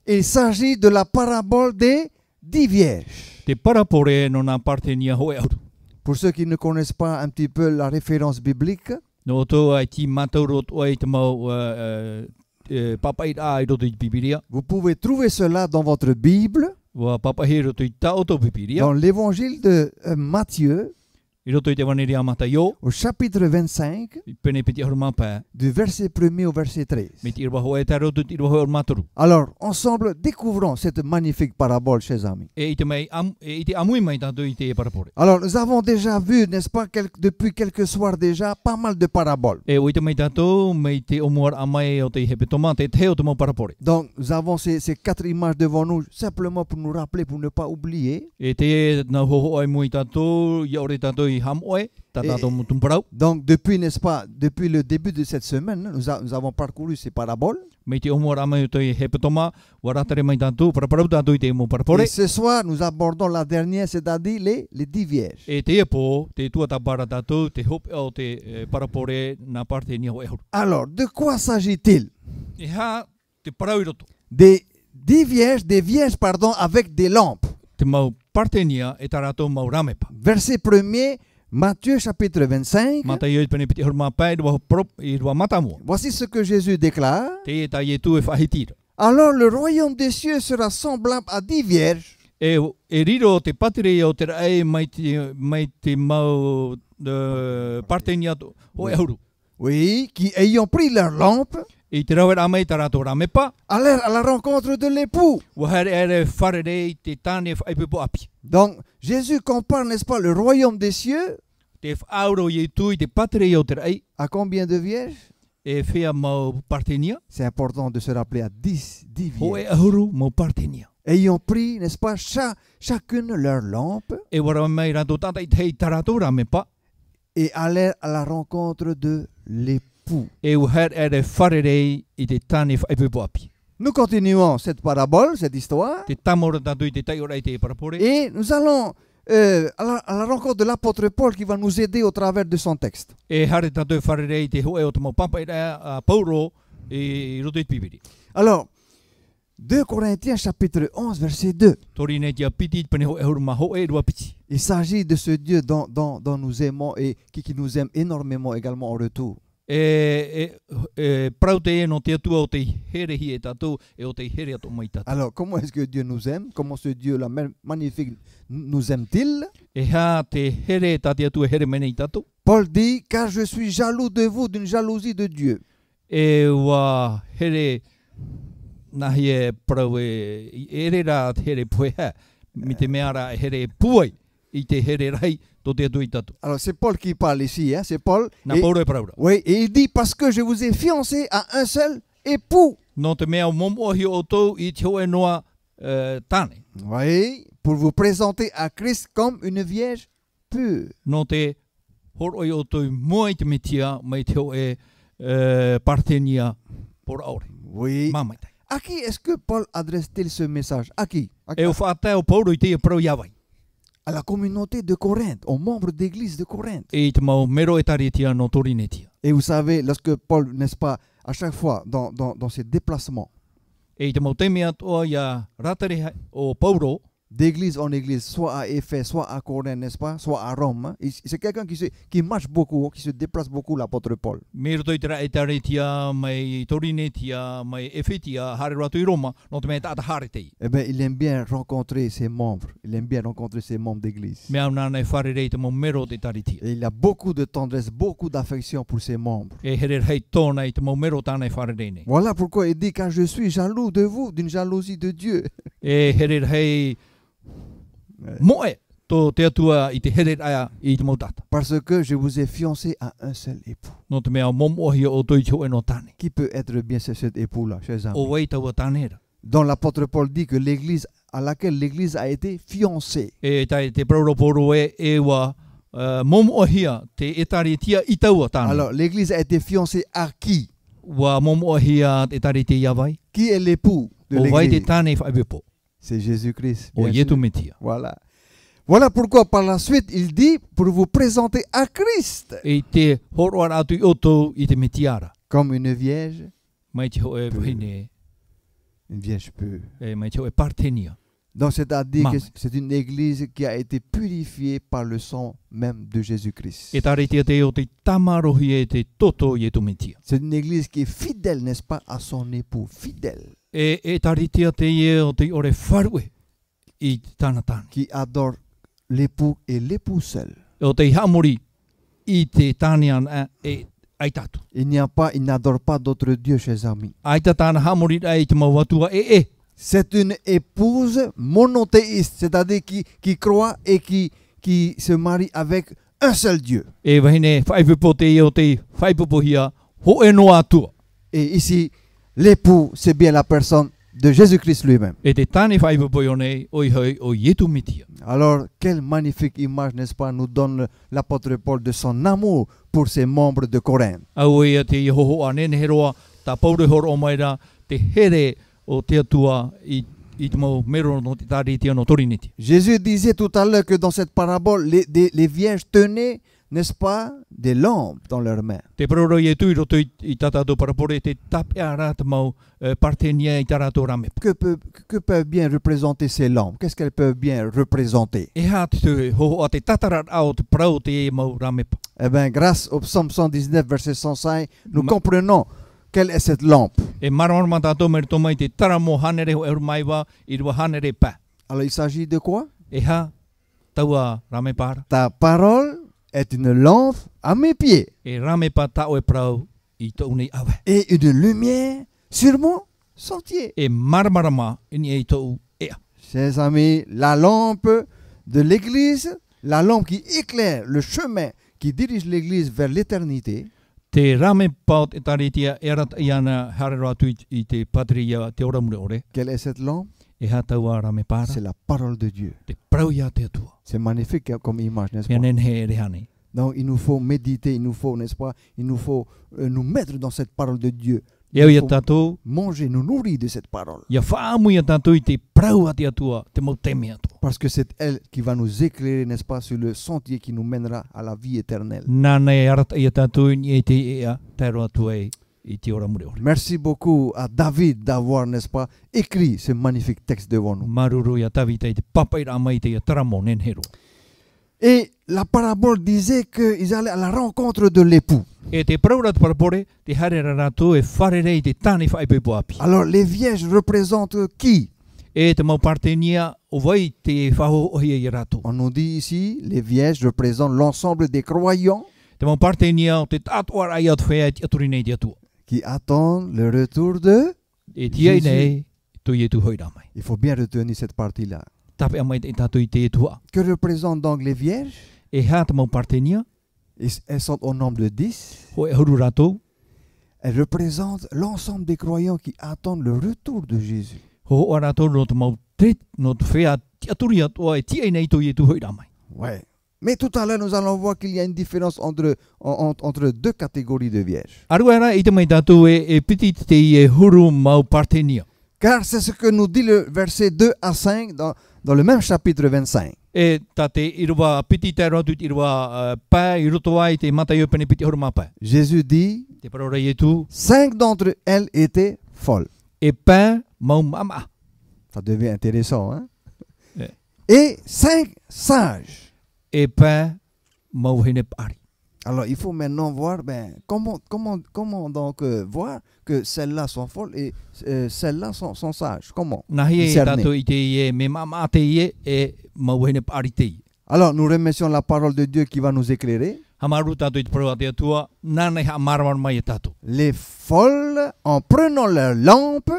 Il s'agit de la parabole des 10 vierges. Pour ceux qui ne connaissent pas un petit peu la référence biblique, vous pouvez trouver cela dans votre Bible, dans l'évangile de Matthieu, au chapitre 25, du verset 1er au verset 13. Alors, ensemble, découvrons cette magnifique parabole, chers amis. Alors, nous avons déjà vu, n'est-ce pas, depuis quelques soirs déjà, pas mal de paraboles. Donc, nous avons ces 4 images devant nous, simplement pour nous rappeler, pour ne pas oublier. Donc, depuis, n'est-ce pas, depuis le début de cette semaine, nous avons parcouru ces paraboles. Et ce soir, nous abordons la dernière, c'est-à-dire les 10 vierges. Alors, de quoi s'agit-il? Des 10 vierges, pardon, avec des lampes. Verset 1er, Matthieu chapitre 25. Voici ce que Jésus déclare. Alors le royaume des cieux sera semblable à 10 vierges. Oui, qui ayant pris leur lampe, allèrent à la rencontre de l'époux. Donc, Jésus compare, n'est-ce pas, le royaume des cieux à combien de vierges? C'est important de se rappeler à 10 vierges. Ayant pris, n'est-ce pas, chacune leur lampe et allèrent à la rencontre de l'époux. Nous continuons cette parabole, cette histoire, et nous allons à la rencontre de l'apôtre Paul qui va nous aider au travers de son texte. Alors, 2 Corinthiens chapitre 11 verset 2. Il s'agit de ce Dieu dont nous aimons et qui nous aime énormément également en retour. Alors, comment est-ce que Dieu nous aime? Comment ce Dieu là magnifique nous aime-t-il? Paul dit, car je suis jaloux de vous d'une jalousie de Dieu. Alors c'est Paul qui parle ici, hein? C'est Paul. Oui, et il dit, parce que je vous ai fiancé à un seul époux. Oui, pour vous présenter à Christ comme une vierge pure. Oui. À qui est-ce que Paul adresse-t-il ce message? À qui? À la communauté de Corinthe, aux membres d'église de Corinthe. Et vous savez, lorsque Paul, n'est-ce pas, à chaque fois dans ses déplacements, d'église en église, soit à Éphèse, soit à Corinthe, n'est-ce pas, soit à Rome, hein. C'est quelqu'un qui marche beaucoup, qui se déplace beaucoup, l'apôtre Paul. Eh bien, il aime bien rencontrer ses membres. Il aime bien rencontrer ses membres d'église. Et il a beaucoup de tendresse, beaucoup d'affection pour ses membres. Voilà pourquoi il dit, car je suis jaloux de vous, d'une jalousie de Dieu. Parce que je vous ai fiancé à un seul époux. Qui peut être bien cet époux-là, chers amis? Dont l'apôtre Paul dit que l'église à laquelle l'église a été fiancée. Alors l'église a été fiancée à qui? Qui est l'époux de l'église? C'est Jésus-Christ. Voilà. Voilà pourquoi par la suite il dit pour vous présenter à Christ comme une vierge. Une vierge pure. Donc c'est-à-dire que c'est une église qui a été purifiée par le sang même de Jésus-Christ. C'est une église qui est fidèle, n'est-ce pas, à son époux, fidèle. Qui adore l'époux et l'époux seul. Il n'adore pas d'autres dieux, chers amis. C'est une épouse monothéiste, c'est-à-dire qui croit et qui se marie avec un seul Dieu. Et ici, l'époux, c'est bien la personne de Jésus-Christ lui-même. Alors, quelle magnifique image, n'est-ce pas, nous donne l'apôtre Paul de son amour pour ses membres de Corinthe. Jésus disait tout à l'heure que dans cette parabole, les vierges tenaient, n'est-ce pas, des lampes dans leurs mains. Que peuvent bien représenter ces lampes? Qu'est-ce qu'elles peuvent bien représenter? Eh bien, grâce au psaume 119, verset 105, nous comprenons quelle est cette lampe. Alors, il s'agit de quoi? Ta parole est une lampe à mes pieds et une lumière sur mon sentier. Chers amis, la lampe de l'église, la lampe qui éclaire le chemin qui dirige l'église vers l'éternité, quelle est cette lampe? C'est la parole de Dieu. C'est magnifique comme image, n'est-ce pas? Donc il nous faut méditer, il nous faut, n'est-ce pas, il nous faut nous mettre dans cette parole de Dieu. Il faut manger, nous nourrir de cette parole. Parce que c'est elle qui va nous éclairer, n'est-ce pas, sur le sentier qui nous mènera à la vie éternelle. Merci beaucoup à David d'avoir, n'est-ce pas, écrit ce magnifique texte devant nous. Et la parabole disait qu'ils allaient à la rencontre de l'époux. Alors les vierges représentent qui? On nous dit ici, les vierges représentent l'ensemble des croyants qui attendent le retour de Jésus. Il faut bien retenir cette partie-là. Que représentent donc les vierges? Elles sont au nombre de 10. Elles représentent l'ensemble des croyants qui attendent le retour de Jésus. Ouais. Mais tout à l'heure, nous allons voir qu'il y a une différence entre deux catégories de vierges. Car c'est ce que nous dit le verset 2 à 5 dans le même chapitre 25. Jésus dit, 5 d'entre elles étaient folles. Ça devient intéressant, hein? Et 5 sages. Alors il faut maintenant voir comment donc voir que celles-là sont folles et celles-là sont sages. Comment discerner? Alors nous remercions la parole de Dieu qui va nous éclairer. Les folles, en prenant leur lampe,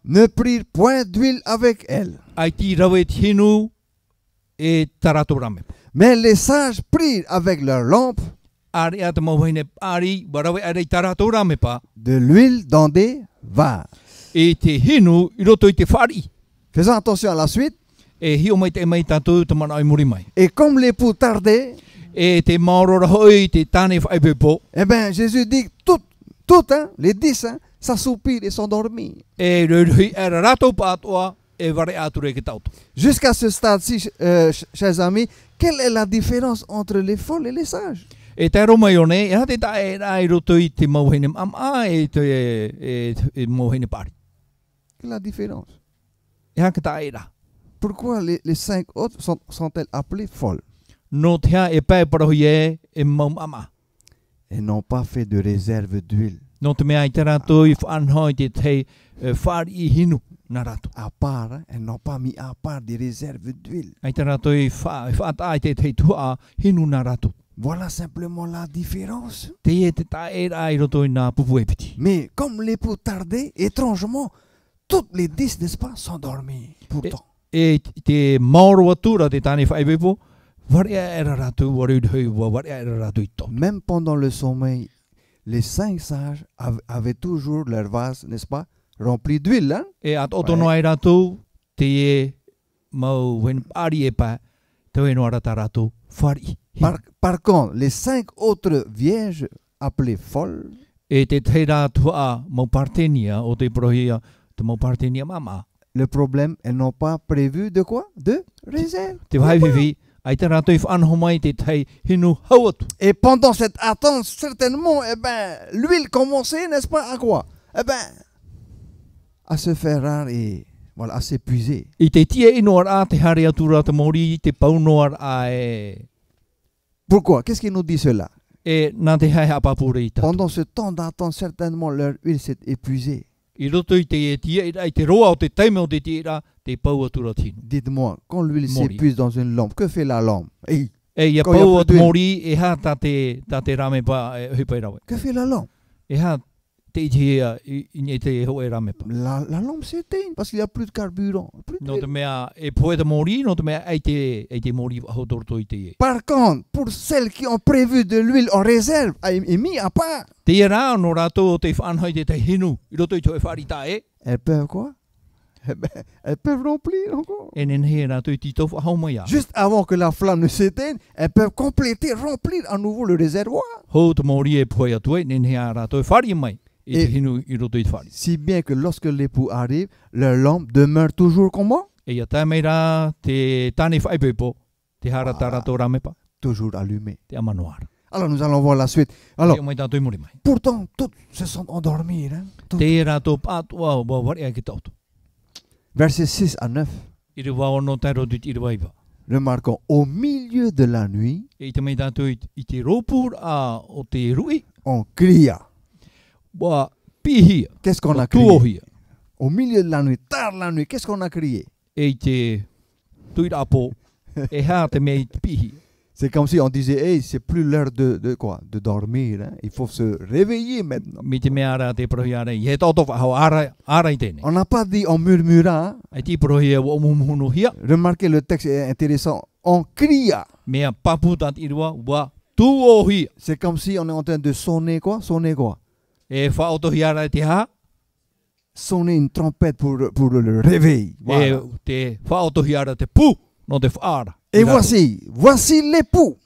ne prirent point d'huile avec elles. Mais les sages prirent avec leur lampe de l'huile dans des vases. Faisons attention à la suite. Et comme l'époux tardait, eh bien Jésus dit toutes, les 10, s'assoupirent et s'endormirent. Jusqu'à ce stade-ci, chers amis, quelle est la différence entre les folles et les sages? E te romayone, e hate tae rai roto I te mauhine ama e te mauhine pari. La différence. E hake tae ra. Pourquoi les 5 autres sont-elles appelées folles? No te ha e pae parohie e maum ama. Elles n'ont pas fait de réserve d'huile. No te mea I te rato I whanhoi te te whari I hinu na rato. À part, elles n'ont pas mis à part des réserves d'huile. Ai te rato I whaatai te te tua hinu na rato. Voilà simplement la différence. Te e te tae rai roto I nā pupu e piti. Mais comme l'époux tardait, étrangement, toutes les 10, n'est-ce pas, sont dormies. Pourtant. E te maoro atura te tane whaipepo, waria era ratu, waria era ratu ito. Même pendant le sommeil, les 5 sages avaient toujours leur vase, n'est-ce pas, rempli d'huile. Hein? E at otono ai ratu, te e mau wen pari e pa, te weno arata ratu, whari. Par contre, les 5 autres vierges appelées folles, e te te ratua mau partenia, o te prohia, te mau partenia mama. Le problème, elles n'ont pas prévu de quoi? De réserve. Et pendant cette attente, certainement, eh ben, l'huile commençait, n'est-ce pas, à quoi? Eh ben, à se faire rare et voilà, à s'épuiser. Pourquoi? Qu'est-ce qui nous dit cela? Pendant ce temps d'attente, certainement, leur huile s'est épuisée. Dites-moi, quand l'huile s'épuise dans une lampe, que fait la lampe? Que fait la lampe? La lampe s'éteint parce qu'il n'y a plus de carburant. Par contre, pour celles qui ont prévu de l'huile en réserve et mis à part, elles peuvent quoi? Elles peuvent remplir encore. Juste avant que la flamme ne s'éteigne, elles peuvent compléter, remplir à nouveau le réservoir. Si bien que lorsque l'époux arrive, leur lampe demeure toujours comment? Toujours allumée. Alors nous allons voir la suite. Alors, pourtant, toutes se sont endormies. Hein? Versets 6 à 9. Remarquons, au milieu de la nuit, on cria. Qu'est-ce qu'on a crié? Au milieu de la nuit, tard la nuit, qu'est-ce qu'on a crié? C'est comme si on disait, hey, c'est plus l'heure de quoi? De dormir. Hein? Il faut se réveiller maintenant. On n'a pas dit on murmura. Hein? Remarquez, le texte est intéressant. On cria. C'est comme si on est en train de sonner quoi? Sonner quoi? Sonner une trompette pour le réveil. Voilà. Et voici l'époux.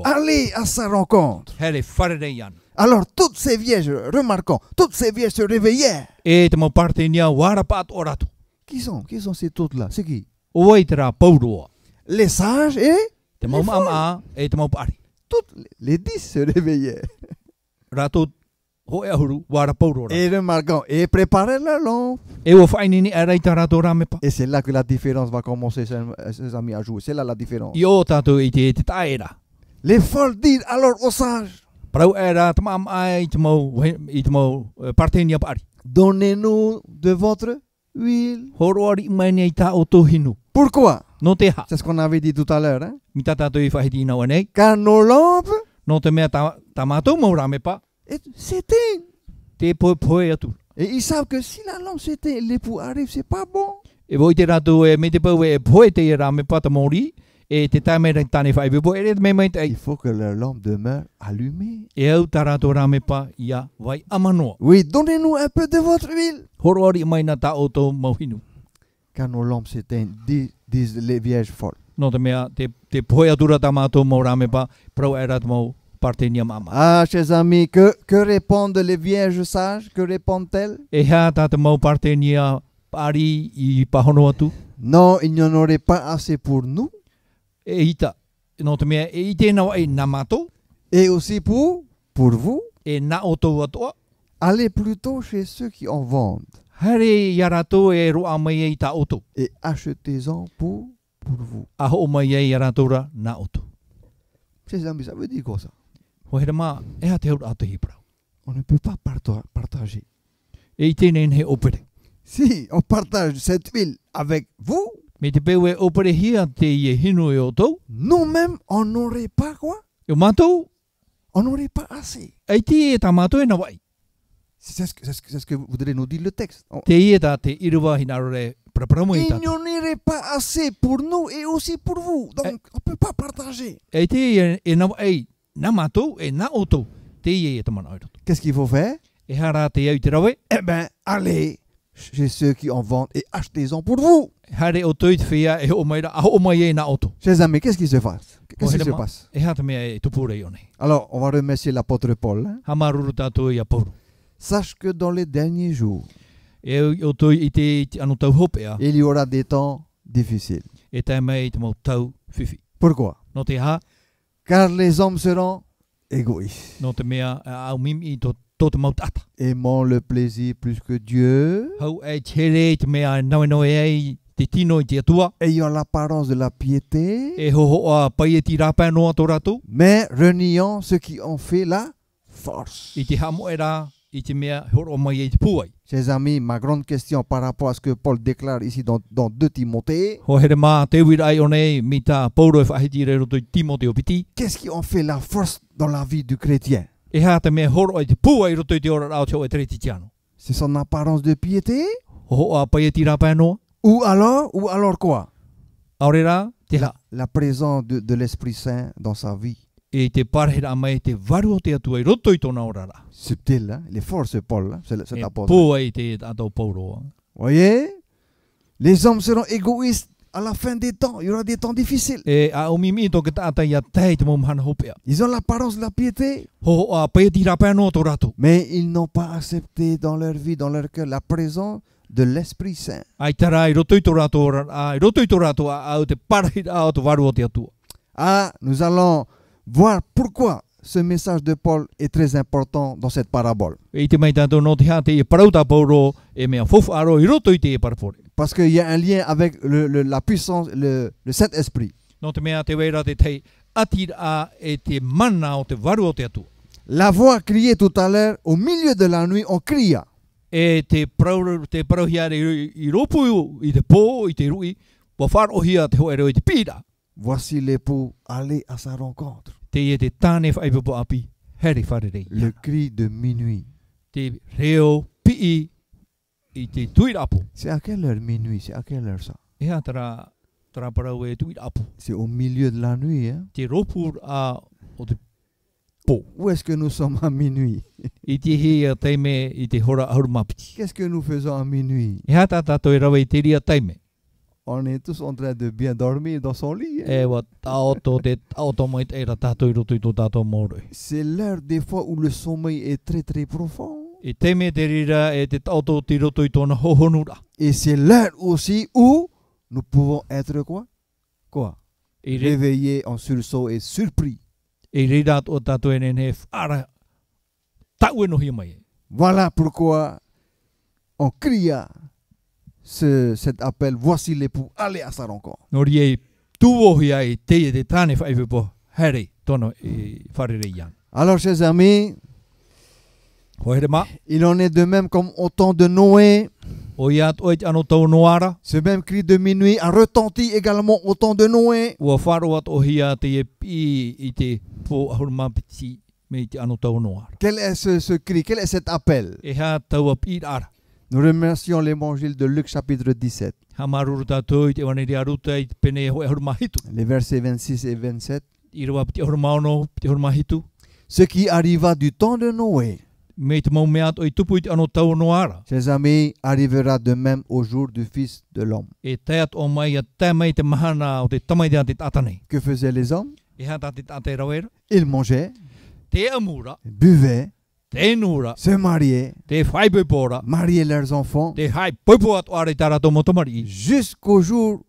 Allez à sa rencontre. Alors toutes ces vierges, remarquons, toutes ces vierges se réveillaient. Qui sont ces toutes-là? C'est qui? Les sages et toutes les 10 se réveillaient. Et remarquons, et préparez leur lampe. Et c'est là que la différence va commencer, ses amis, à jouer. C'est là la différence. Les folles disent alors aux sages, donnez-nous de votre huile. Pourquoi? C'est ce qu'on avait dit tout à l'heure. Hein? Car nos lampes s'éteignent. Et ils savent que si la lampe s'éteint, l'époux arrive, c'est pas bon. Il faut que leur lampe demeure allumée. Oui, donnez-nous un peu de votre huile. Car nos lampes s'éteignent, disent les vierges folles. Ah, chers amis, que répondent les vierges sages? Que répondent-elles? Non, il n'y en aurait pas assez pour nous. no te mea e te na e na mato. Et aussi pour vous. E na oto atoa. Allez plutôt chez ceux qui en vendent. Hare yarato e roa mai e ta oto. Et achetez-en pour vous. Aho mai e yarato ra na oto. Chers amis, ça veut dire quoi ça? Hoherema e ha te hau ato hipra. On ne peut pas partager. E te nen he opere. Si on partage cette huile avec vous, me te pewe opere hia te ie hinu e oto. Nous-mêmes, on n'aurait pas quoi? E mato? On n'aurait pas assez. E te e ta mato e na wai. C'est ce que voudrait nous dire le texte. Te ie ta te iruwa hinarore prapramu il n'y en aurait pas assez pour nous et aussi pour vous. Donc, on ne peut pas partager. E te e na wai na mato e na oto. Te ie e ta mana oito. Qu'est-ce qu'il faut faire? E hara te au te rawe? Eh ben, allez chez ceux qui en vendent et achetez-en pour vous. Hare oto i te whia e o mai ra aho o mai e na oto. Chers amis, qu'est-ce qui se passe? Qu'est-ce qui se passe? E hata mea e tupure i one. Alors, on va remercier l'apôtre Paul. Hamaruru tato i a Paul. Sache que dans les derniers jours, il y aura des temps difficiles. Pourquoi? Car les hommes seront égoïstes, aimant le plaisir plus que Dieu, ayant l'apparence de la piété, mais reniant ceux qui ont fait la force. Chers amis, ma grande question par rapport à ce que Paul déclare ici dans 2 Timothée, qu'est-ce qui en fait la force dans la vie du chrétien? C'est son apparence de piété? Ou alors quoi? La présence de l'Esprit Saint dans sa vie. Subtil, hein? Il est fort ce Paul, hein? Cet apôtre. Voyez? Les hommes seront égoïstes à la fin des temps. Il y aura des temps difficiles. Ils ont l'apparence de la piété, mais ils n'ont pas accepté dans leur vie, dans leur cœur, la présence de l'Esprit Saint. Ah, nous allons voir pourquoi ce message de Paul est très important dans cette parabole. Parce qu'il y a un lien avec la puissance, le Saint-Esprit. La voix criait tout à l'heure, au milieu de la nuit, on cria. Voici l'époux, allez à sa rencontre. Le cri de minuit. C'est à quelle heure minuit? C'est à quelle heure ça? C'est au milieu de la nuit. Hein? Où est-ce que nous sommes à minuit? Qu'est-ce que nous faisons à minuit? On est tous en train de bien dormir dans son lit. Hein? C'est l'heure des fois où le sommeil est très très profond. Et c'est l'heure aussi où nous pouvons être quoi? Réveillés en sursaut et surpris. Voilà pourquoi on cria cet appel, voici l'époux, allez à sa rencontre. Alors, chers amis, il en est de même comme au temps de Noé. Ce même cri de minuit a retenti également au temps de Noé. Quel est ce cri? Quel est cet appel? Nous remercions l'évangile de Luc chapitre 17. Les versets 26 et 27. Ce qui arriva du temps de Noé, chers amis, arrivera de même au jour du Fils de l'homme. Que faisaient les hommes? Ils mangeaient, buvaient, se mariaient, mariaient leurs enfants, jusqu'au jour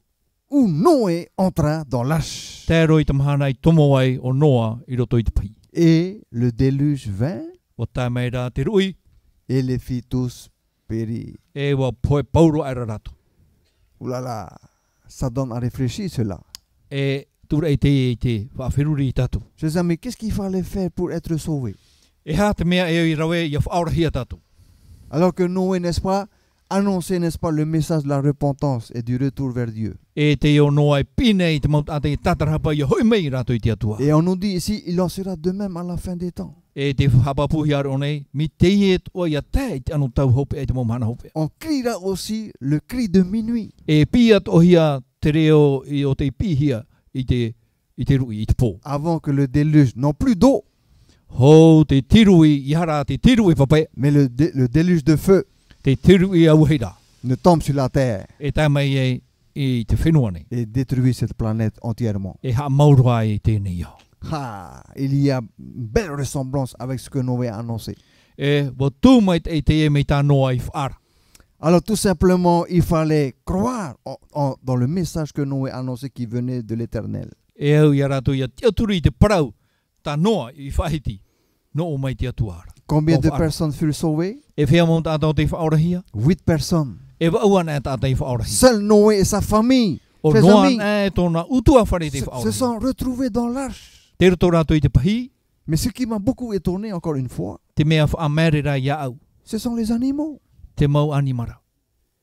où Noé entra dans l'arche. Et le déluge vint et les fit tous périr. Ouh là là, ça donne à réfléchir cela. Chers amis, qu'est-ce qu'il fallait faire pour être sauvé? Alors que Noé, n'est-ce pas, annonçait, n'est-ce pas, le message de la repentance et du retour vers Dieu. Et on nous dit ici, il en sera de même à la fin des temps. On criera aussi le cri de minuit. Avant que le déluge, non plus d'eau, mais le déluge de feu ne tombe sur la terre et détruit cette planète entièrement. Il y a une belle ressemblance avec ce que Noé a annoncé. Alors tout simplement, il fallait croire dans le message que Noé a annoncé qui venait de l'Éternel. Combien de personnes furent sauvées? 8 personnes. Seul Noé et sa famille, ses amis, se sont retrouvés dans l'arche. Mais ce qui m'a beaucoup étonné, encore une fois, ce sont les animaux.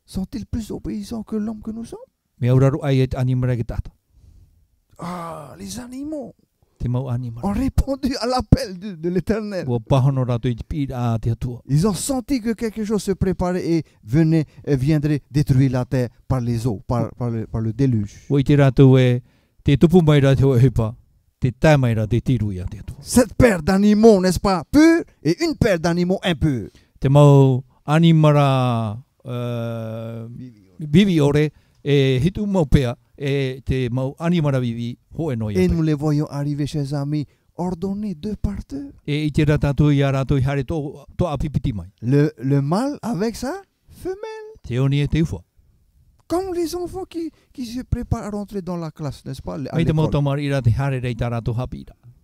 Sont-ils plus obéissants que l'homme que nous sommes? Ah, les animaux ont répondu à l'appel de l'Éternel. Ils ont senti que quelque chose se préparait et viendrait détruire la terre par les eaux, par le déluge. Cette paire d'animaux, n'est-ce pas, purs, et une paire d'animaux impurs. Et nous les voyons arriver, chers amis, ordonnés deux par deux. Le mâle avec sa femelle. Comme les enfants qui se préparent à rentrer dans la classe, n'est-ce pas?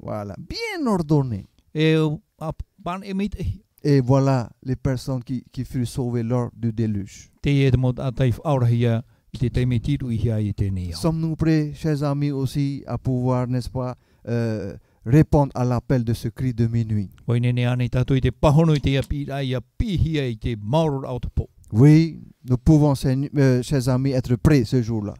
Voilà, bien ordonnés. Et voilà les personnes qui furent sauvées lors du déluge. Sommes-nous prêts, chers amis, aussi à pouvoir, n'est-ce pas, répondre à l'appel de ce cri de minuit? Oui, nous pouvons, chers amis, être prêts ce jour-là.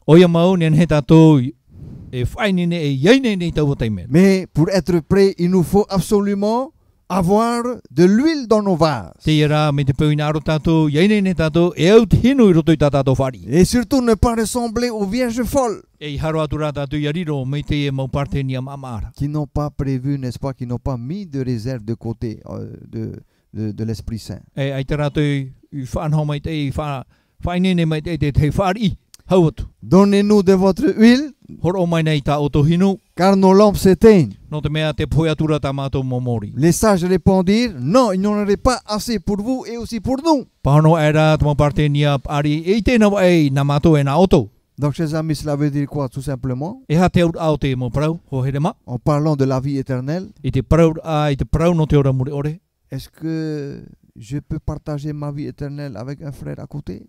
Mais pour être prêts, il nous faut absolument avoir de l'huile dans nos vases. Et surtout ne pas ressembler aux vierges folles qui n'ont pas prévu, n'est-ce pas, qui n'ont pas mis de réserve de côté de l'Esprit Saint. Donnez-nous de votre huile, car nos lampes s'éteignent. Les sages répondirent, non, il n'y en aurait pas assez pour vous et aussi pour nous. Donc, chers amis, cela veut dire quoi, tout simplement? En parlant de la vie éternelle, est-ce que je peux partager ma vie éternelle avec un frère à côté?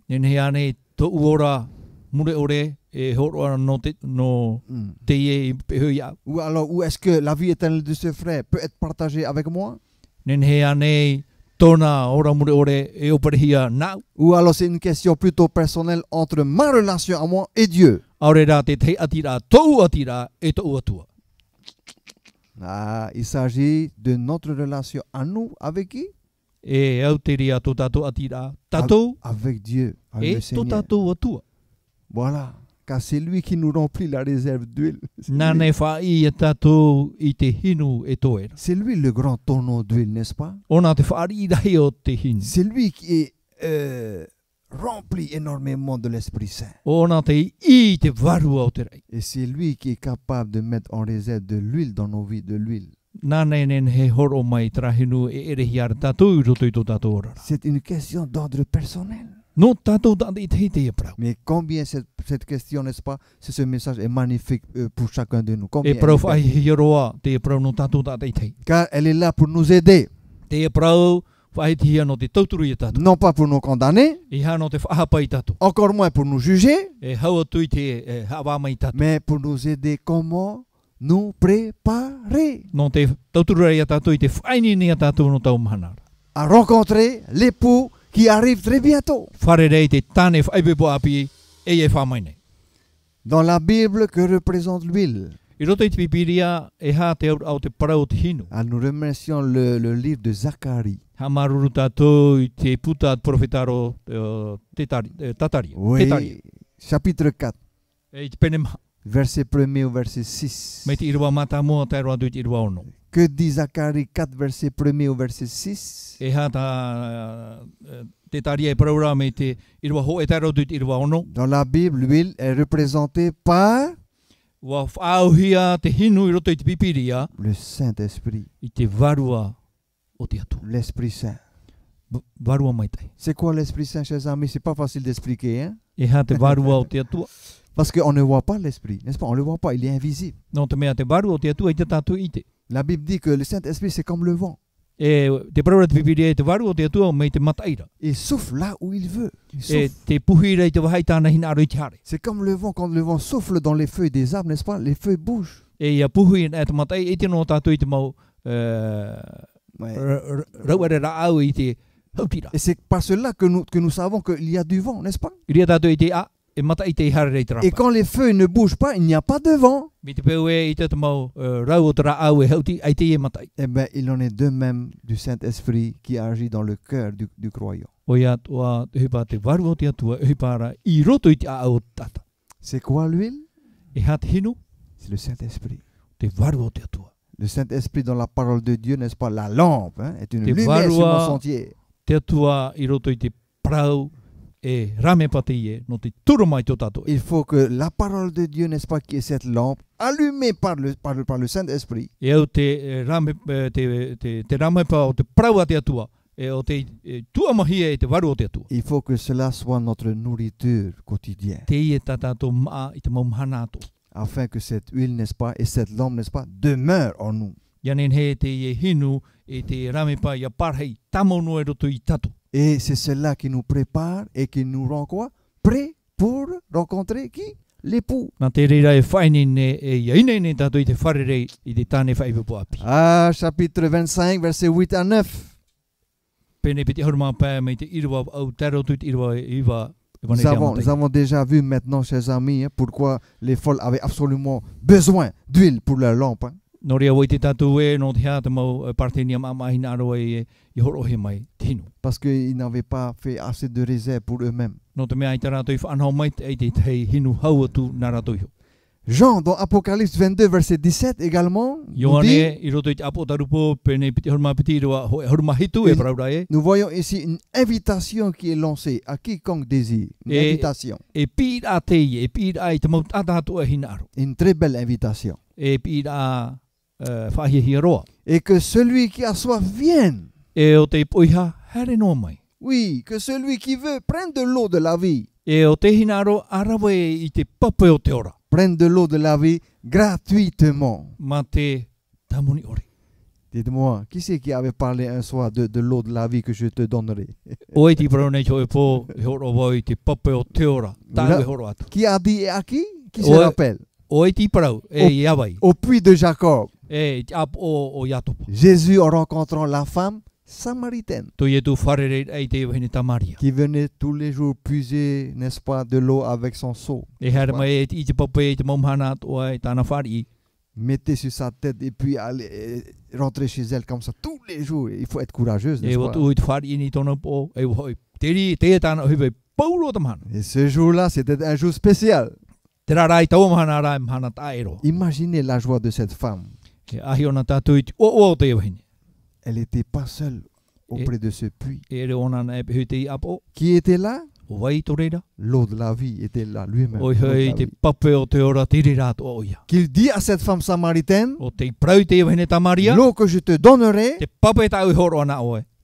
Ou alors, où est-ce que la vie éternelle de ce frère peut être partagée avec moi? Ou alors c'est une question plutôt personnelle entre ma relation à moi et Dieu. Ah, il s'agit de notre relation à nous avec qui? Avec Dieu, avec le Seigneur. Voilà, car c'est lui qui nous remplit la réserve d'huile. C'est lui le grand tonneau d'huile, n'est-ce pas? C'est lui qui est rempli énormément de l'Esprit Saint. Et c'est lui qui est capable de mettre en réserve de l'huile dans nos vies, de l'huile. C'est une question d'ordre personnel. Mais combien cette question, n'est-ce pas, ce message est magnifique pour chacun de nous. Car elle est là pour nous aider. Non pas pour nous condamner, encore moins pour nous juger, mais pour nous aider comment nous préparer à rencontrer l'époux qui arrive très bientôt. Dans la Bible, que représente l'huile? Nous remercions le livre de Zacharie. Oui, chapitre 4. Verset 1er au verset 6. Que dit Zacharie 4, verset 1er au verset 6? Dans la Bible, l'huile est représentée par le Saint-Esprit. L'Esprit Saint. C'est quoi l'Esprit Saint, chers amis? C'est pas facile d'expliquer, hein? Parce qu'on ne voit pas l'Esprit, n'est-ce pas? On ne le voit pas, il est invisible. La Bible dit que le Saint-Esprit, c'est comme le vent. Il souffle là où il veut. C'est comme le vent, quand le vent souffle dans les feuilles des arbres, n'est-ce pas? Les feuilles bougent. Et c'est par cela que nous savons qu'il y a du vent, n'est-ce pas? Et quand les feuilles ne bougent pas, il n'y a pas de vent. Eh bien, il en est de même du Saint-Esprit qui agit dans le cœur du croyant. C'est quoi l'huile? C'est le Saint-Esprit. Le Saint-Esprit dans la parole de Dieu, n'est-ce pas? La lampe, hein, est une lumière sur mon sentier. Il faut que la parole de Dieu, n'est-ce pas, qui est cette lampe, allumée par le Saint-Esprit. Il faut que cela soit notre nourriture quotidienne. Afin que cette huile, n'est-ce pas, et cette lampe, n'est-ce pas, demeure en nous. Et c'est cela qui nous prépare et qui nous rend quoi? Prêts pour rencontrer qui? L'époux. Ah, chapitre 25, versets 8 à 9. Nous avons déjà vu maintenant, chers amis, hein, pourquoi les folles avaient absolument besoin d'huile pour leur lampe. Hein. Parce qu'ils n'avaient pas fait assez de réserve pour eux-mêmes. Jean, dans Apocalypse 22, verset 17 également, nous voyons ici une invitation qui est lancée à quiconque désire. Une invitation. Une très belle invitation. Et que celui qui a soif vienne. Oui, que celui qui veut prenne de l'eau de la vie. Prenne de l'eau de la vie gratuitement. Dites-moi, qui c'est qui avait parlé un soir de l'eau de la vie que je te donnerai? Qui a dit et à qui? Qui se rappelle? Au puits de Jacob. Jésus, en rencontrant la femme samaritaine qui venait tous les jours puiser, n'est-ce pas, de l'eau avec son seau, mettez sur sa tête et puis aller rentrer chez elle comme ça tous les jours. Il faut être courageuse, n'est-ce pas? Et ce jour-là, c'était un jour spécial. Imaginez la joie de cette femme. Elle n'était pas seule auprès de ce puits. Qui était là? L'eau de la vie était là, lui-même. Qu'il dit à cette femme samaritaine, l'eau que je te donnerai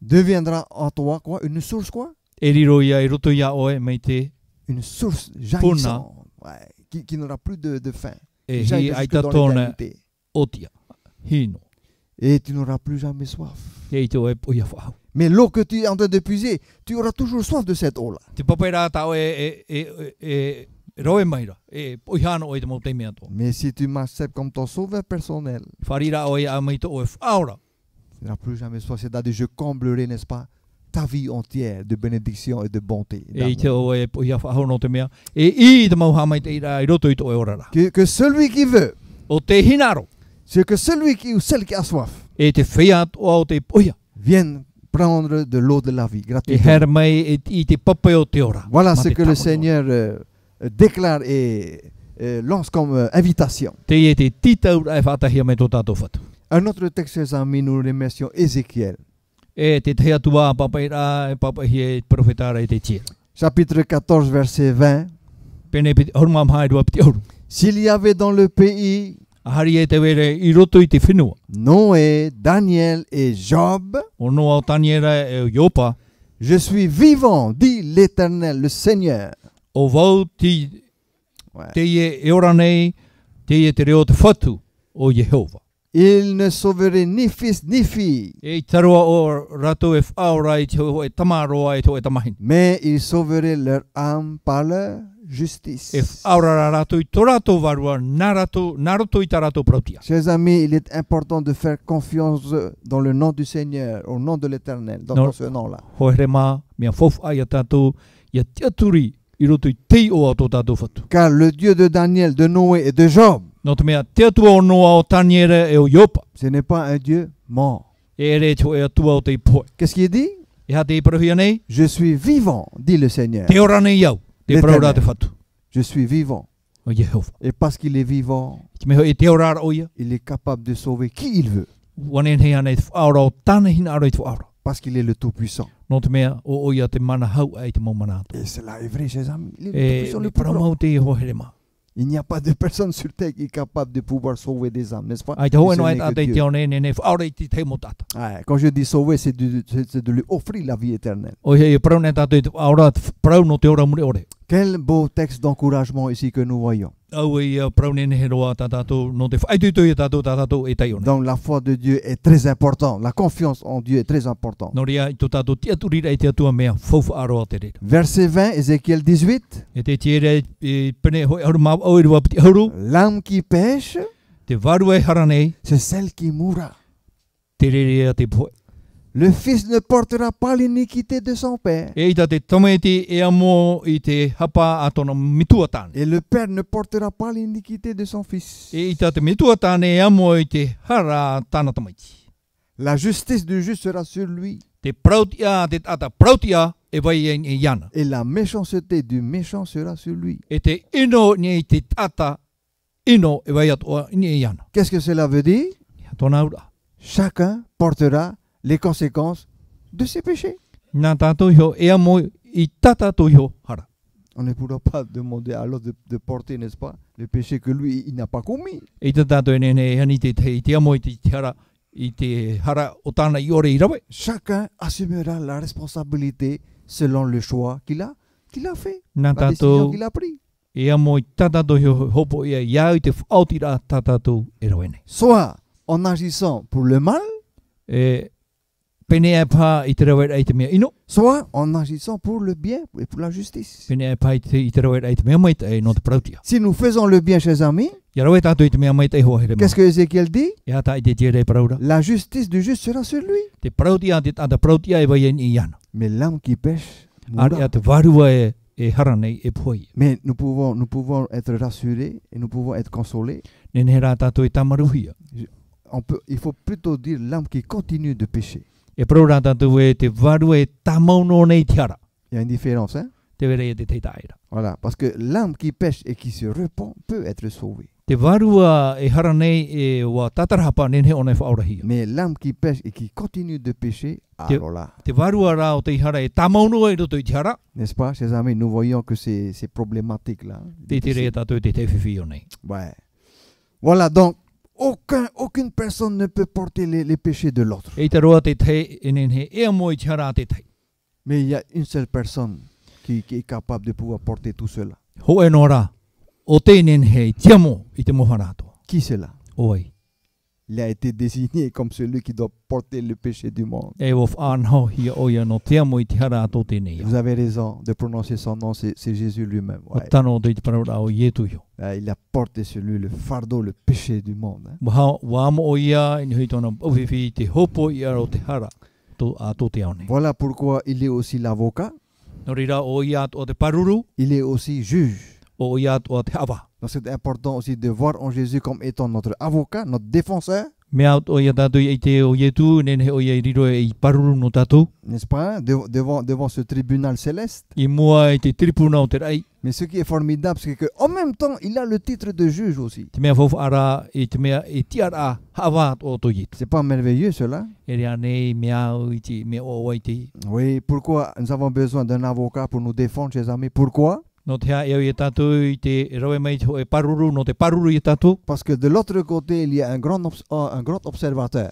deviendra en toi quoi? Une source quoi? Une source jaillissante qui n'aura plus de fin. Jusque dans l'éternité. Et tu n'auras plus jamais soif. Mais l'eau que tu es en train de puiser, tu auras toujours soif de cette eau-là. Mais si tu m'acceptes comme ton sauveur personnel, tu n'auras plus jamais soif. C'est-à-dire je comblerai, n'est-ce pas, ta vie entière de bénédiction et de bonté. Que celui qui veut, c'est que celui qui ou celle qui a soif vienne prendre de l'eau de la vie gratuitement. Voilà ce que le Seigneur déclare et lance comme invitation. Un autre texte, chers amis, nous remercions Ézéchiel. Chapitre 14, verset 20. S'il y avait dans le pays Noé, Daniel et Job, je suis vivant, dit l'Éternel, le Seigneur. Il ne sauverait ni fils ni fille, mais il sauverait leur âme par leur justice. Chers amis, il est important de faire confiance dans le nom du Seigneur, au nom de l'Éternel, dans ce nom-là. Car le Dieu de Daniel, de Noé et de Job, ce n'est pas un Dieu mort. Qu'est-ce qu'il dit? Je suis vivant, dit le Seigneur. Je suis vivant. Et parce qu'il est vivant, il est capable de sauver qui il veut. Parce qu'il est le Tout-Puissant. Et cela est vrai, chers amis. Il est le Tout-Puissant. Il n'y a pas de personne sur terre qui est capable de pouvoir sauver des âmes, n'est-ce pas? Quand je dis sauver, c'est de lui offrir la vie éternelle. Quel beau texte d'encouragement ici que nous voyons. Donc la foi de Dieu est très importante. La confiance en Dieu est très importante. Verset 20, Ézéchiel 18. L'âme qui pêche, c'est celle qui mourra. Le fils ne portera pas l'iniquité de son père. Et le père ne portera pas l'iniquité de son fils. La justice du juste sera sur lui. Et la méchanceté du méchant sera sur lui. Qu'est-ce que cela veut dire? Chacun portera les conséquences de ses péchés. On ne pourra pas demander à l'autre de porter, n'est-ce pas, le péché que lui, il n'a pas commis. Chacun assumera la responsabilité selon le choix qu'il a fait, la décision qu'il a prise. Soit en agissant pour le mal, soit en agissant pour le bien et pour la justice. Si nous faisons le bien, chers amis, qu'est-ce que Ézéchiel dit? La justice du juste sera sur lui. Mais l'âme qui pêche mourra. Mais nous pouvons être rassurés et nous pouvons être consolés. Il faut plutôt dire l'âme qui continue de pécher. Il y a une différence, hein? Voilà, parce que l'âme qui pêche et qui se repent peut être sauvée. Mais l'âme qui pêche et qui continue de pécher, alors là, n'est-ce pas, chers amis, nous voyons que c'est problématique là. Ouais. Voilà, donc aucune personne ne peut porter les péchés de l'autre. Mais il y a une seule personne qui est capable de pouvoir porter tout cela. Qui c'est là? Il a été désigné comme celui qui doit porter le péché du monde. Vous avez raison de prononcer son nom, c'est Jésus lui-même. Ouais. Il a porté sur lui le fardeau, le péché du monde. Voilà pourquoi il est aussi l'avocat. Il est aussi juge. Donc c'est important aussi de voir en Jésus comme étant notre avocat, notre défenseur. N'est-ce pas? Devant ce tribunal céleste. Mais ce qui est formidable, c'est qu'en même temps, il a le titre de juge aussi. C'est pas merveilleux cela? Oui, pourquoi nous avons besoin d'un avocat pour nous défendre, chers amis? Pourquoi? Parce que de l'autre côté, il y a un grand observateur.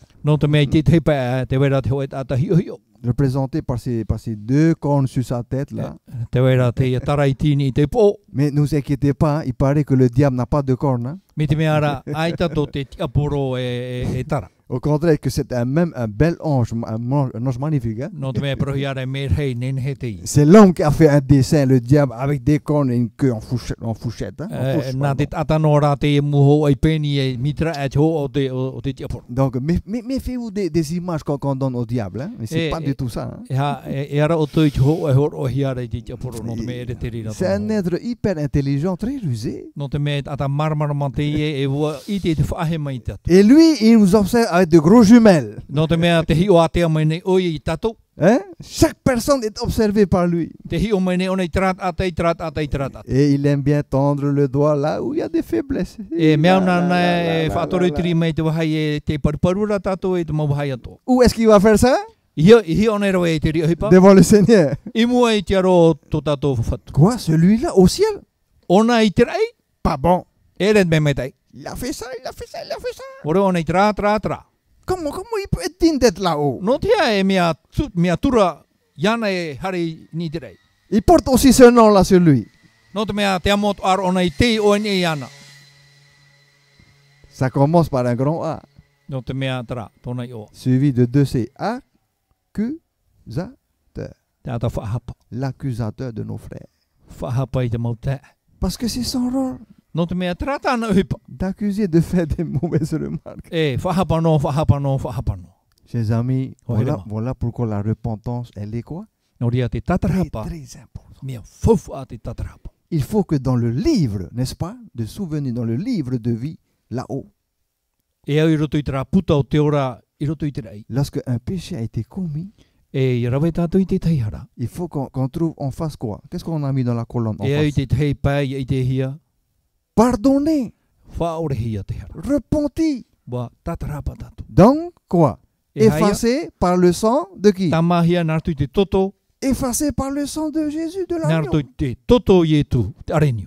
Représenté par ces deux cornes sur sa tête là. Mais ne vous inquiétez pas, il paraît que le diable n'a pas de cornes. Au contraire, que c'est un bel ange, un ange magnifique. Hein? C'est l'homme qui a fait un dessin, le diable, avec des cornes et une queue en fourchette. Hein? Donc, méfiez-vous des images qu'on donne au diable. Hein? Mais c'est pas du tout ça. Hein? C'est un être hyper intelligent, très rusé. Et lui, il nous observe avec de gros jumelles. Hein? Chaque personne est observée par lui. Et il aime bien tendre le doigt là où il y a des faiblesses. Où est-ce qu'il va faire ça? Devant le Seigneur. Quoi, celui-là au ciel? Pas bon. Il a fait ça, il a fait ça, il a fait ça. Comment il peut être digne d'être là-haut? Il porte aussi ce nom-là sur lui. Ça commence par un grand A. Suivi de deux C. Accusateur. L'accusateur de nos frères. Parce que c'est son rôle. D'accuser de faire des mauvaises remarques. Chers amis, voilà pourquoi la repentance, elle est quoi? Très, très importante. Il faut que dans le livre, n'est-ce pas, de souvenirs, dans le livre de vie, là-haut, lorsque un péché a été commis, il faut qu'on trouve en face quoi? Qu'est-ce qu'on a mis dans la colonne en face? Pardonner, repenti. Donc quoi? Effacé par le sang de qui? Effacé par le sang de Jésus de l'agneau.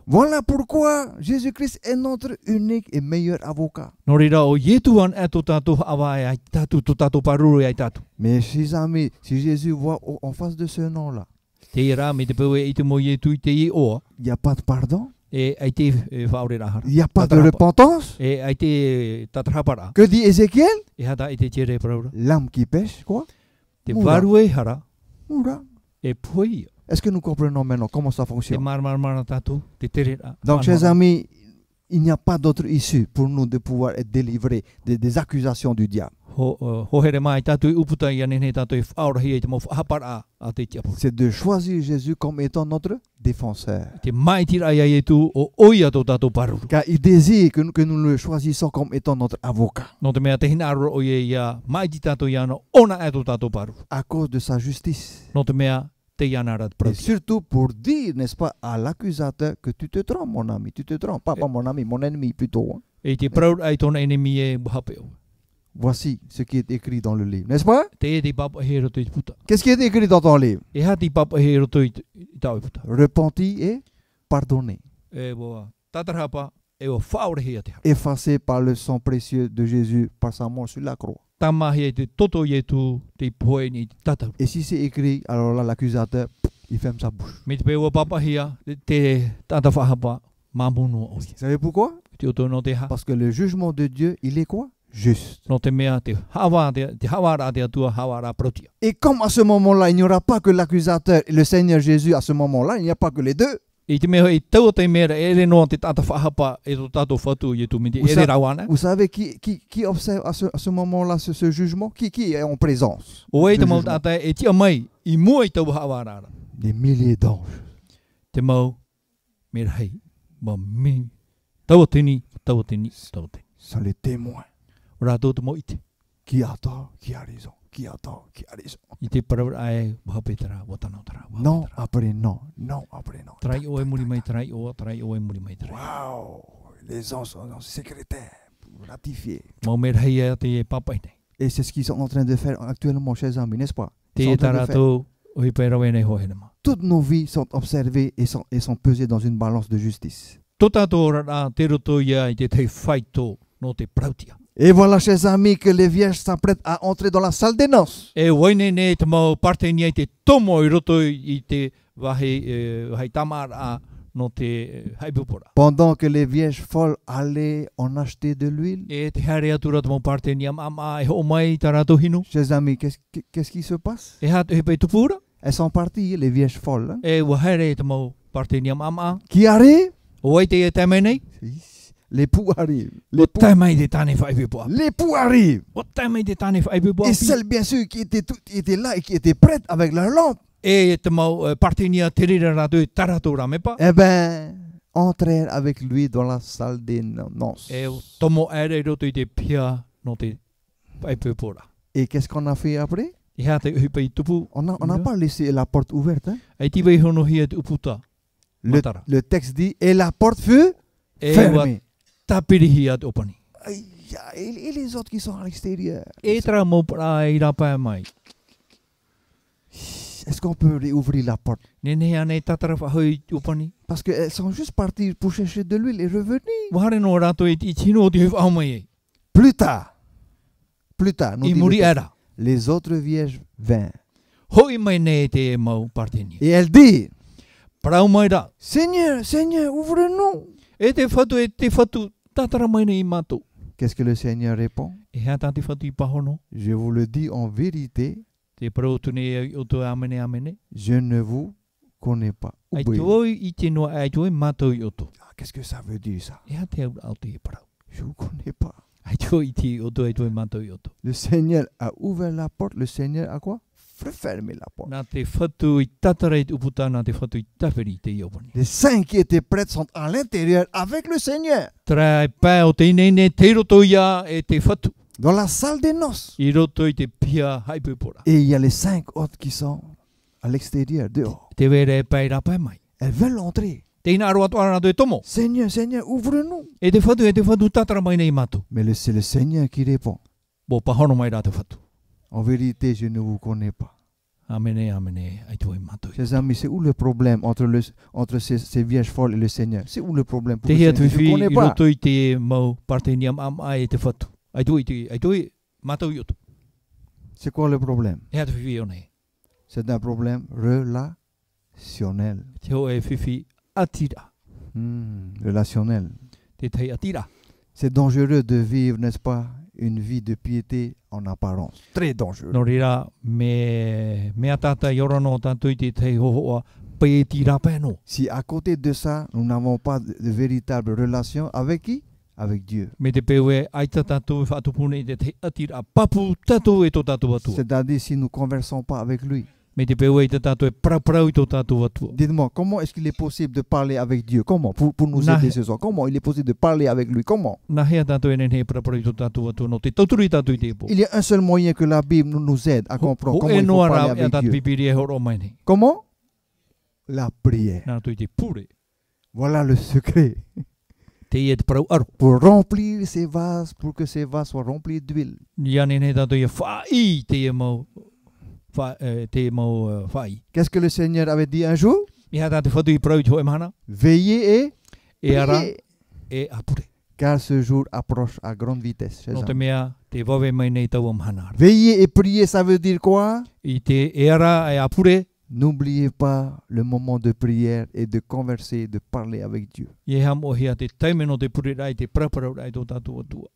Voilà pourquoi Jésus-Christ est notre unique et meilleur avocat. Mais chers amis, si Jésus voit en face de ce nom-là, il n'y a pas de pardon. Il n'y a pas de repentance. Que dit Ézéchiel? L'âme qui pêche, quoi? Mourra. Est-ce que nous comprenons maintenant comment ça fonctionne? Donc, chers amis, il n'y a pas d'autre issue pour nous de pouvoir être délivrés des accusations du diable. C'est de choisir Jésus comme étant notre défenseur. Car il désire que nous le choisissons comme étant notre avocat. À cause de sa justice. Et surtout pour dire, n'est-ce pas, à l'accusateur que tu te trompes, mon ami, tu te trompes. Pas mon ami, mon ennemi plutôt. Hein. Voici ce qui est écrit dans le livre, n'est-ce pas? Qu'est-ce qui est écrit dans ton livre? Repenti et pardonné. Effacé par le sang précieux de Jésus, par sa mort sur la croix. Et si c'est écrit, alors là, l'accusateur, il ferme sa bouche. Vous savez pourquoi? Parce que le jugement de Dieu, il est quoi? Juste. Et comme à ce moment-là, il n'y aura pas que l'accusateur et le Seigneur Jésus, à ce moment-là, il n'y a pas que les deux. Vous savez qui observe à ce moment-là ce jugement? Qui est en présence? Des milliers d'anges. Sont les témoins. Qui a tort, qui a raison, qui a tort, qui a raison. Non après non, non après non. Waouh, les anges sont secrétaires pour ratifier. Et c'est ce qu'ils sont en train de faire actuellement, chers amis, n'est-ce pas? Toutes nos vies sont observées et sont pesées dans une balance de justice. Et voilà, chers amis, que les vierges s'apprêtent à entrer dans la salle des noces. Pendant que les vierges folles allaient en acheter de l'huile. Chers amis, qu'est-ce qui se passe? Elles sont parties, les vierges folles. Qui arrive? L'époux arrive. L'époux arrive. Et celles, bien sûr, qui étaient là et qui étaient prêtes avec leur lampe. Eh bien, entrèrent avec lui dans la salle des noces. Et qu'est-ce qu'on a fait après? On n'a pas laissé la porte ouverte. Hein? Le texte dit, et la porte fut fermée. Et les autres qui sont à l'extérieur? Est-ce qu'on peut réouvrir la porte? Parce qu'elles sont juste parties pour chercher de l'huile et revenir. Plus tard, nous les autres vierges vinrent. Et elles disent, Seigneur, Seigneur, ouvre-nous. Qu'est-ce que le Seigneur répond? Je vous le dis en vérité, je ne vous connais pas. Qu'est-ce que ça veut dire ça? Je ne vous connais pas. Le Seigneur a ouvert la porte, le Seigneur a quoi? Refermer la porte. Les saints qui étaient prêts sont à l'intérieur avec le Seigneur. Dans la salle des noces. Et il y a les 5 autres qui sont à l'extérieur, dehors. Elles veulent entrer. Seigneur, Seigneur, ouvre-nous. Mais c'est le Seigneur qui répond. En vérité, je ne vous connais pas. Chers amis, c'est où le problème entre ces vierges folles et le Seigneur? C'est où le problème? Je ne connais pas. C'est quoi le problème? C'est un problème relationnel. Relationnel. C'est dangereux de vivre, n'est-ce pas, une vie de piété en apparence. Très dangereux. Si à côté de ça, nous n'avons pas de véritable relation avec qui? Avec Dieu. C'est-à-dire si nous ne conversons pas avec lui. Dites-moi, comment est-ce qu'il est possible de parler avec Dieu? Comment? Pour nous aider ce soir. Comment il est possible de parler avec lui? Comment? Il y a un seul moyen que la Bible nous aide à comprendre comment il faut parler avec Dieu. Comment? La prière. Voilà le secret. Pour remplir ces vases, pour que ces vases soient remplis d'huile. Qu'est-ce que le Seigneur avait dit un jour? Veillez et priez. Car ce jour approche à grande vitesse. No te mea te wawe mai nei tau amhana. Veiller et prier, ça veut dire quoi? I te era e apure. N'oubliez pas le moment de prière et de converser, de parler avec Dieu.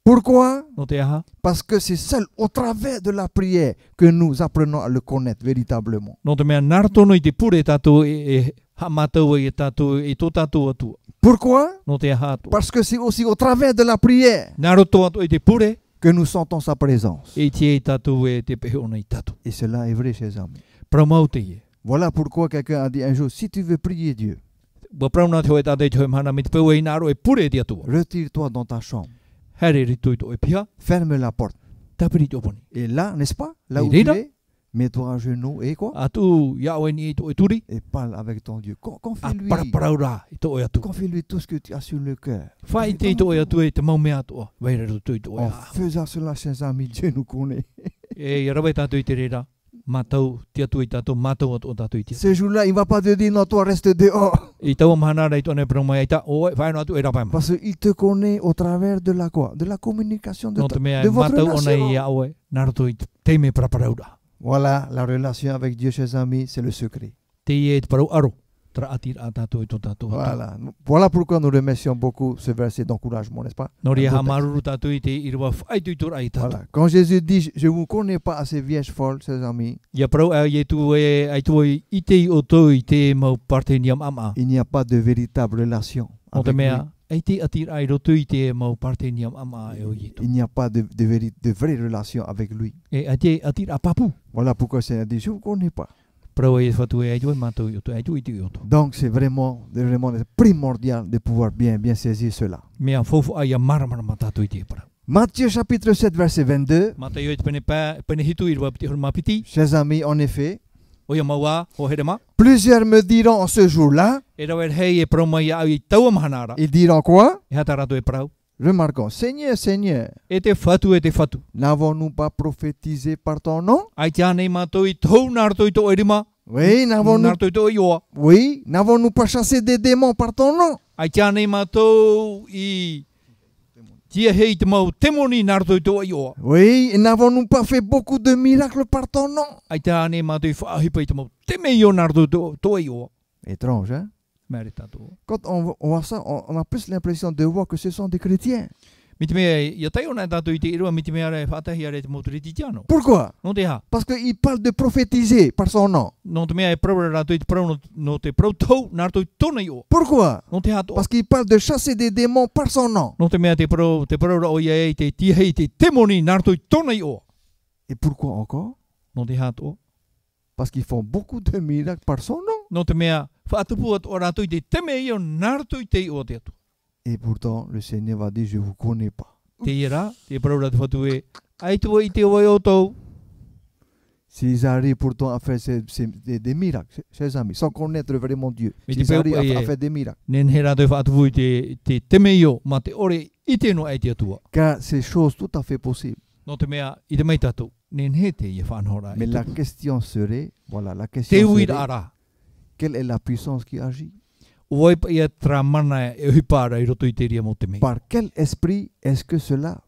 Pourquoi? Parce que c'est seul au travers de la prière que nous apprenons à le connaître véritablement. Pourquoi? Parce que c'est aussi au travers de la prière que nous sentons sa présence. Et cela est vrai, chers amis. Voilà pourquoi quelqu'un a dit un jour, si tu veux prier Dieu, retire-toi dans ta chambre, ferme la porte. Et là, n'est-ce pas, là où tu es, mets-toi à genoux et quoi? Et parle avec ton Dieu. Confie-lui tout ce que tu as sur le cœur. En faisant cela, chers amis, Dieu nous connaît. Ce jour-là, il ne va pas te dire non, toi reste dehors. Parce qu'il te connaît au travers de la quoi? De la communication de votre relation. Voilà, la relation avec Dieu, chers amis, c'est le secret. Voilà pourquoi nous remercions beaucoup ce verset d'encouragement, n'est-ce pas? Voilà. Quand Jésus dit, je ne vous connais pas à ces vierges folles, chers amis, il n'y a pas de véritable relation avec lui. Il n'y a pas de vraie relation avec lui. Voilà pourquoi le Seigneur dit, je ne vous connais pas. Donc c'est vraiment primordial de pouvoir bien saisir cela. Matthieu chapitre 7 verset 22. Chers amis, en effet, plusieurs me diront en ce jour-là, ils diront quoi? Remarquons, Seigneur, Seigneur, n'avons-nous pas prophétisé par ton nom? Oui, n'avons-nous pas chassé des démons par ton nom? Oui, n'avons-nous pas fait beaucoup de miracles par ton nom? Étrange, hein? Quand on voit ça, on a plus l'impression de voir que ce sont des chrétiens. Pourquoi? Parce qu'il parle de prophétiser par son nom. Pourquoi? Parce qu'il parle de chasser des démons par son nom. Et pourquoi encore? Parce qu'ils font beaucoup de miracles par son nom. Et pourtant, le Seigneur va dire, je ne vous connais pas. S'ils arrivent pourtant à faire des miracles, chers amis, sans connaître vraiment Dieu, s'ils arrivent à faire des miracles. Car c'est chose tout à fait possible. Mais la question serait, voilà, la question serait, quelle est la puissance qui agit? Par quel esprit est-ce que cela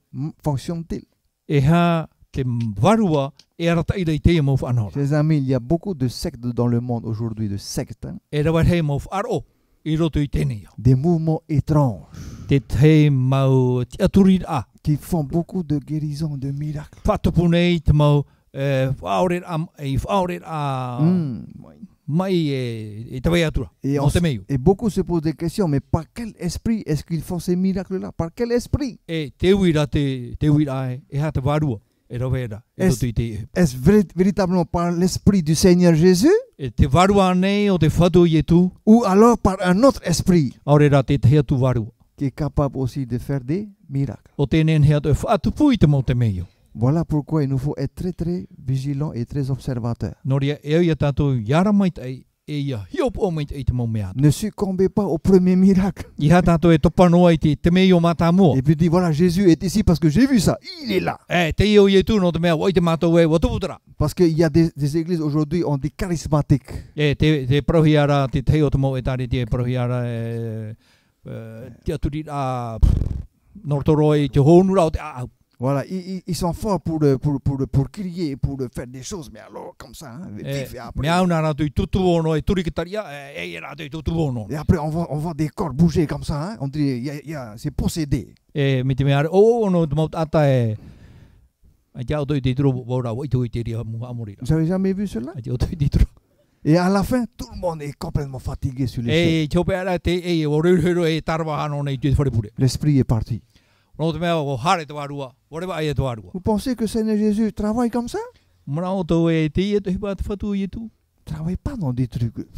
fonctionne-t-il? Chers amis, il y a beaucoup de sectes dans le monde aujourd'hui, de sectes. Hein? Des mouvements étranges qui font beaucoup de guérisons, de miracles. Et beaucoup se posent des questions, mais par quel esprit est-ce qu'ils font ces miracles-là? Par quel esprit? Est-ce véritablement par l'esprit du Seigneur Jésus? Ou alors par un autre esprit qui est capable aussi de faire des miracles? Voilà pourquoi il nous faut être très très vigilants et très observateurs. Ne succombez pas au premier miracle. Et puis dit voilà, Jésus est ici parce que j'ai vu ça. Il est là. Parce qu'il y a des églises aujourd'hui, on dit charismatiques. Voilà, ils sont forts pour crier, pour faire des choses, mais alors comme ça, hein, vif, et après on voit des corps bouger comme ça, hein, on dit c'est possédé. Vous n'avez jamais vu cela? Et à la fin, tout le monde est complètement fatigué sur les choses. L'esprit est parti. Vous pensez que Seigneur Jésus travaille comme ça? Il ne travaille pas dans des trucs.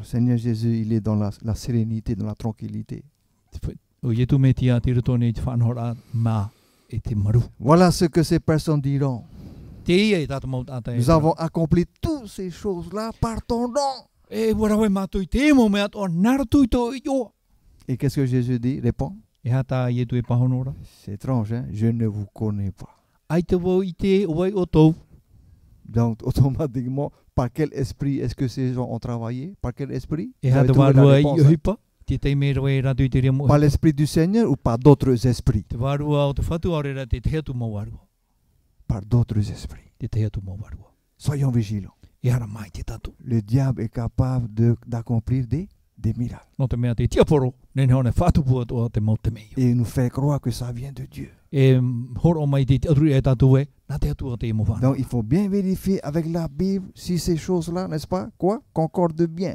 Seigneur Jésus, il est dans la sérénité, dans la tranquillité. Voilà ce que ces personnes diront. Nous avons accompli toutes ces choses-là par ton nom. Et qu'est-ce que Jésus dit? Répond. C'est étrange, hein? Je ne vous connais pas. Donc, automatiquement, par quel esprit est-ce que ces gens ont travaillé? Par quel esprit? Par l'esprit du Seigneur ou par d'autres esprits? Par d'autres esprits. Soyons vigilants. Le diable est capable d'accomplir des miracles. Et il nous fait croire que ça vient de Dieu. Donc il faut bien vérifier avec la Bible si ces choses-là, n'est-ce pas, concordent bien.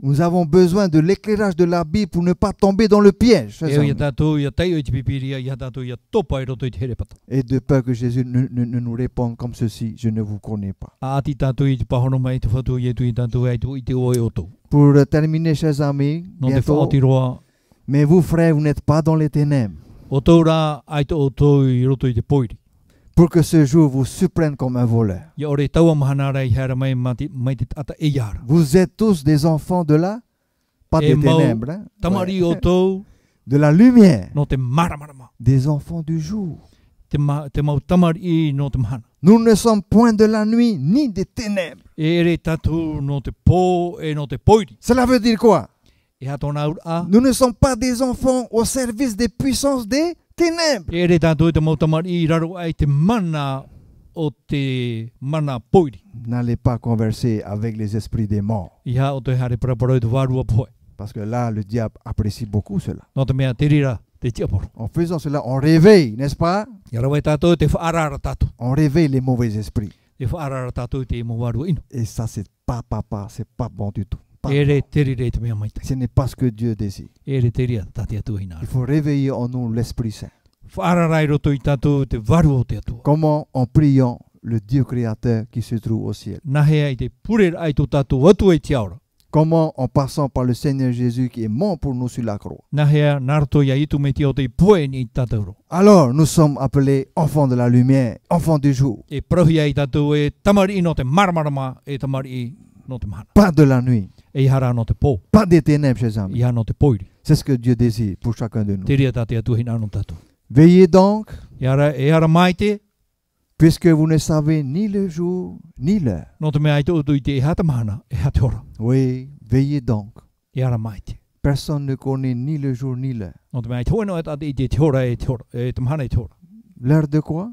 Nous avons besoin de l'éclairage de la Bible pour ne pas tomber dans le piège. Et de peur que Jésus ne nous réponde comme ceci, je ne vous connais pas. Pour terminer, chers amis, bientôt, mais vous, frères, vous n'êtes pas dans les ténèbres. Pour que ce jour vous surprenne comme un voleur. Vous êtes tous des enfants de la, pas des ténèbres, hein? De la lumière, des enfants du jour. Nous ne sommes point de la nuit ni des ténèbres. Cela veut dire quoi? Nous ne sommes pas des enfants au service des puissances des ténèbres. N'allez pas converser avec les esprits des morts. Parce que là, le diable apprécie beaucoup cela. En faisant cela, on réveille, n'est-ce pas? On réveille les mauvais esprits. Et ça, c'est pas bon du tout. Ce n'est pas ce que Dieu désire. Il faut réveiller en nous l'Esprit Saint. Comment? En priant le Dieu créateur qui se trouve au ciel. Comment? En passant par le Seigneur Jésus qui est mort pour nous sur la croix. Alors nous sommes appelés enfants de la lumière, enfants du jour. Pas de la nuit. Pas des ténèbres, chers amis. C'est ce que Dieu désire pour chacun de nous. Veillez donc, puisque vous ne savez ni le jour ni l'heure. Oui, veillez donc. Personne ne connaît ni le jour ni l'heure. L'heure de quoi?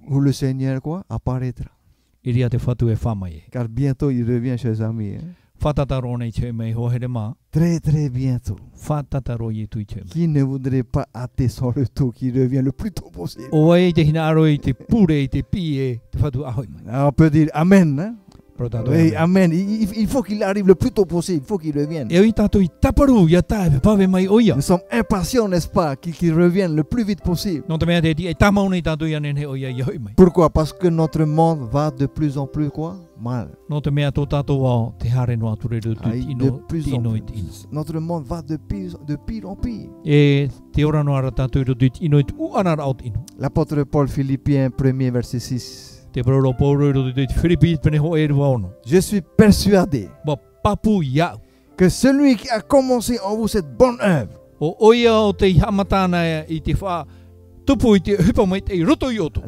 Où le Seigneur apparaîtra. Car bientôt il revient, chers amis. Très très bientôt. Qui ne voudrait pas hâter son retour, qui revient le plus tôt possible? On peut dire Amen. Hein? Oui, Amen. Il faut qu'il arrive le plus tôt possible. Il faut qu'il revienne. Nous sommes impatients, n'est-ce pas, qu'il revienne le plus vite possible. Pourquoi? Parce que notre monde va de plus en plus mal. De plus en plus. Notre monde va de pire en pire. L'apôtre Paul, Philippiens 1er, verset 6. Je suis persuadé que celui qui a commencé en vous cette bonne œuvre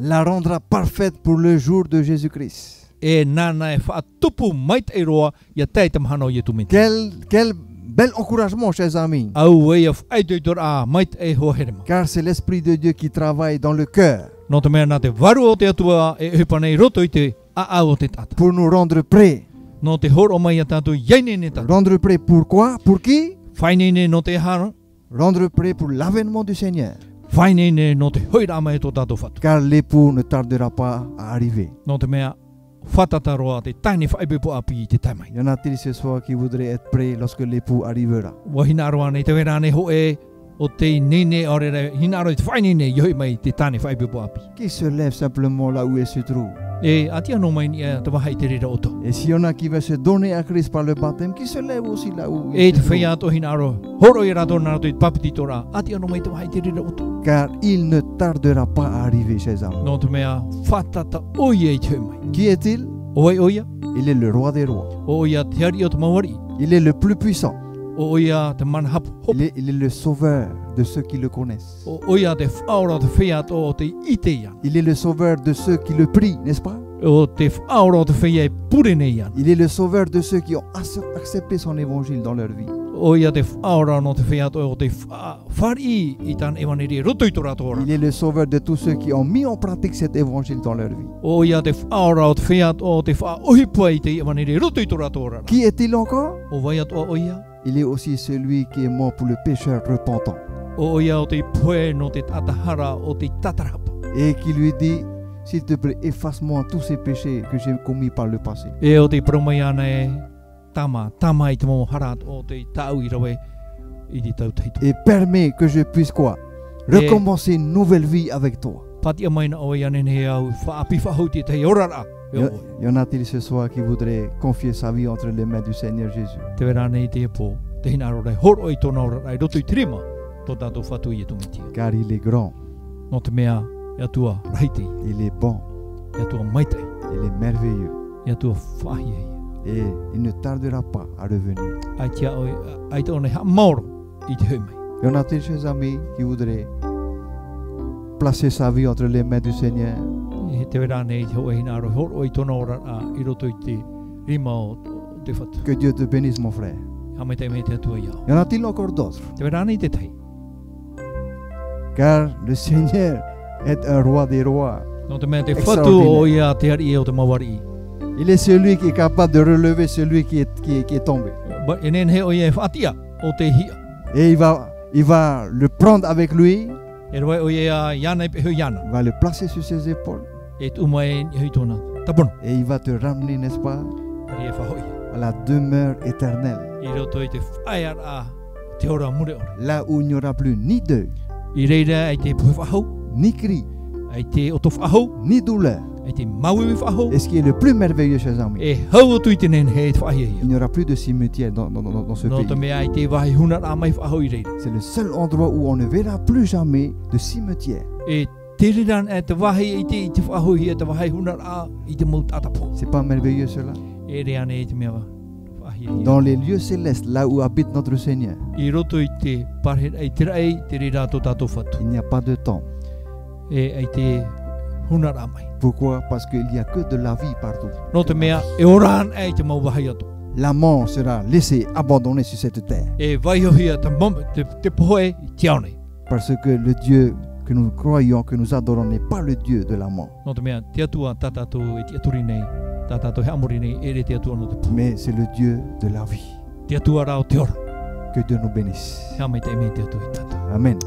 La rendra parfaite pour le jour de Jésus-Christ. Quel bel encouragement, chers amis. Car c'est l'Esprit de Dieu qui travaille dans le cœur pour nous rendre prêts. Rendre prêts pour quoi? Pour qui? Rendre prêts pour l'avènement du Seigneur. Car l'époux ne tardera pas à arriver. Y en a-t-il ce soir qui voudraient être prêts lorsque l'époux arrivera? Qui se lève simplement là où il se trouve? Et s'il y en a qui veulent se donner à Christ par le baptême, qui se lève aussi là où il se trouve. Car il ne tardera pas à arriver, chers amis. Qui est-il? Il est le roi des rois. Il est le plus puissant. Il est le sauveur de ceux qui le connaissent. Il est le sauveur de ceux qui le prient, n'est-ce pas? Il est le sauveur de ceux qui ont accepté son évangile dans leur vie. Il est le sauveur de tous ceux qui ont mis en pratique cet évangile dans leur vie. Qui est-il encore? Il est aussi celui qui est mort pour le pécheur repentant. Et qui lui dit, s'il te plaît, efface-moi tous ces péchés que j'ai commis par le passé. Et permet que je puisse quoi? Recommencer une nouvelle vie avec toi. Y en a-t-il ce soir qui voudrait confier sa vie entre les mains du Seigneur Jésus? Car il est grand. Il est bon. Il est merveilleux. Et il ne tardera pas à revenir. Y en a-t-il, chers amis, qui voudraient placer sa vie entre les mains du Seigneur? Que Dieu te bénisse, mon frère. Y en a-t-il encore d'autres? Car le Seigneur est un roi des rois. Extraordinaire. Il est celui qui est capable de relever celui qui est tombé. Et il va le prendre avec lui. Il va le placer sur ses épaules. Et il va te ramener, n'est-ce pas, à la demeure éternelle. Là où il n'y aura plus ni deuil, ni cri, ni douleur. Et ce qui est le plus merveilleux, chers amis, il n'y aura plus de cimetière dans ce pays. C'est le seul endroit où on ne verra plus jamais de cimetière. C'est pas merveilleux cela? Dans les lieux célestes, là où habite notre Seigneur, il n'y a pas de temps. Pourquoi? Parce qu'il n'y a que de la vie partout. La mort sera laissée abandonnée sur cette terre. Parce que le Dieu que nous croyons, que nous adorons, n'est pas le Dieu de la mort. Mais c'est le Dieu de la vie. Que Dieu nous bénisse. Amen.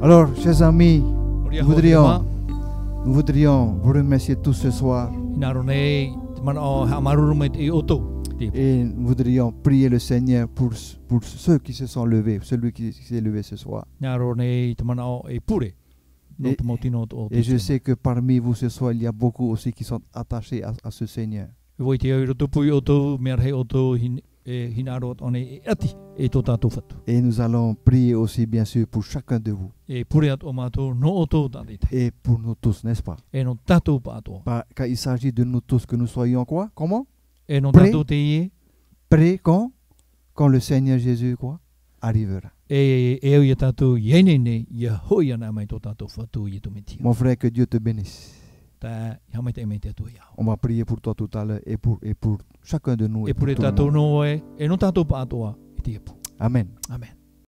Alors, chers amis, nous voudrions vous remercier tous ce soir. Et nous voudrions prier le Seigneur pour ceux qui se sont levés, celui qui s'est levé ce soir. Et je sais que parmi vous ce soir, il y a beaucoup aussi qui sont attachés à ce Seigneur. Et nous allons prier aussi, bien sûr, pour chacun de vous. Et pour nous tous, n'est-ce pas? Car il s'agit de nous tous, que nous soyons quoi? Comment? Prêts quand le Seigneur Jésus quoi? Arrivera. Mon frère, que Dieu te bénisse. On va prier pour toi tout à l'heure et pour chacun de nous. Amen. Amen.